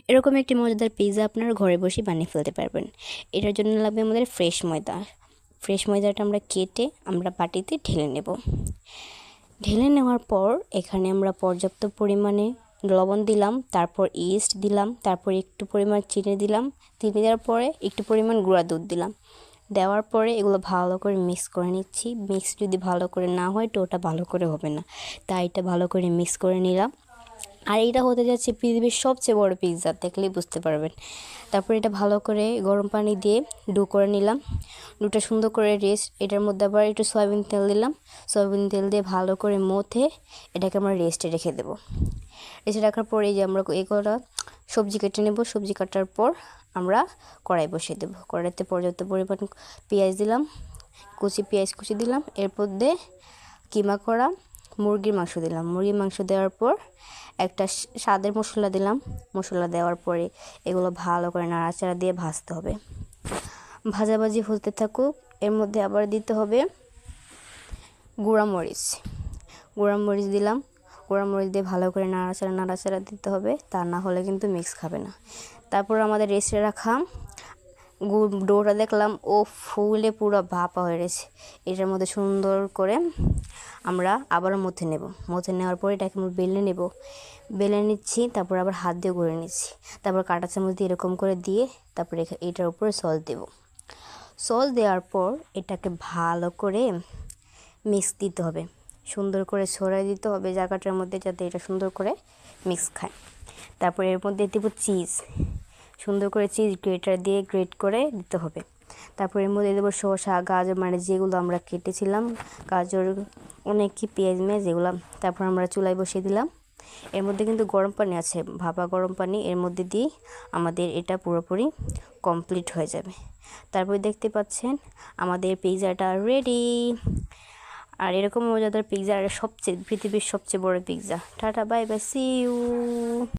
এরকম একটি মজাদার পিৎজা আপনারা ঘরে বসে বানিয়ে ফেলতে পারবেন। এটার জন্য লাগবে আমাদের ফ্রেশ ময়দা। ফ্রেশ ময়দাটা আমরা কেটে আমরা বাটিতে ঢেলে নেব। ঢেলে নেওয়ার পর এখানে আমরা পর্যাপ্ত পরিমাণে লবণ দিলাম, তারপর ইস্ট দিলাম, তারপর একটু পরিমাণ চিনি দিলাম, চিনি দেওয়ার পরে একটু পরিমাণ গুঁড়া দুধ দিলাম। দেওয়ার পরে এগুলো ভালো করে মিক্স করে নিচ্ছি। মিক্স যদি ভালো করে না হয় তো ওটা ভালো করে হবে না, তাই এটা ভালো করে মিক্স করে নিলাম। আর এটা হতে যাচ্ছে পৃথিবীর সবচেয়ে বড় পিৎজা, দেখলেই বুঝতে পারবেন। তারপর এটা ভালো করে গরম পানি দিয়ে ডো করে নিলাম। ডোটা সুন্দর করে এটার মধ্যে আবার একটু সয়াবিন তেল দিলাম। সয়াবিন তেল দিয়ে ভালো করে মথে এটাকে আমরা রেস্টে রেখে দেবো। রেস্টে রাখার পরে যে আমরা এগুলো সবজি কেটে নেব। সবজি কাটার পর আমরা কড়াই বসিয়ে দেবো। কড়াইতে পর্যাপ্ত পরিমাণ পেঁয়াজ দিলাম, পেঁয়াজ কুচি দিলাম। এরপর দিয়ে কিমা করা মুরগির মাংস দিলাম। মুরগির মাংস দেওয়ার পর একটা স্বাদের মশলা দিলাম। মশলা দেওয়ার পরে এগুলো ভালো করে নাড়াচাড়া দিয়ে ভাজতে হবে। ভাজাভাজি হতে থাকুক। এর মধ্যে আবার দিতে হবে গুঁড়ামরিচ। গুঁড়ামরিচ দিলাম। গুঁড়ামরিচ দিয়ে ভালো করে নাড়াচাড়া দিতে হবে, তা না হলে কিন্তু মিক্স খাবে না। তারপর আমাদের রেস্টে রাখা ডোটা দেখলাম ও ফুলে পুরো ভাপা হয়ে গেছে। এটার মধ্যে সুন্দর করে আমরা আবারও মথে নেব। মথে নেওয়ার পরে এটাকে আমরা বেলে নিচ্ছি। তারপর আবার হাত দিয়ে গুঁড়ে নিচ্ছি। তারপর কাঁটা চামচ দিয়ে এরকম করে দিয়ে তারপরে এটার উপরে সস দেব। সস দেওয়ার পর এটাকে ভালো করে মিক্স দিতে হবে। সুন্দর করে ছড়াই দিতে হবে জায়গাটার মধ্যে, যাতে এটা সুন্দর করে মিক্স খায়। তারপর এর মধ্যে দেব চিজ। সুন্দর করে চিজ গ্রেটার দিয়ে গ্রেট করে দিতে হবে। তারপর এর মধ্যে দেবো শসা, গাজর, মানে যেগুলো আমরা কেটেছিলাম, গাজর, অনেক কি পেঁয়াজ যেগুলো। তারপর আমরা চুলায় বসিয়ে দিলাম। এর মধ্যে কিন্তু গরম পানি আছে, ভাপা গরম পানি। এর মধ্যে দিয়ে আমাদের এটা পুরোপুরি কমপ্লিট হয়ে যাবে। তারপর দেখতে পাচ্ছেন আমাদের পিৎজাটা রেডি। আর এরকম মজাদার পিৎজা, পৃথিবীর সবচেয়ে বড় pizza. Tata, bye bye, see you.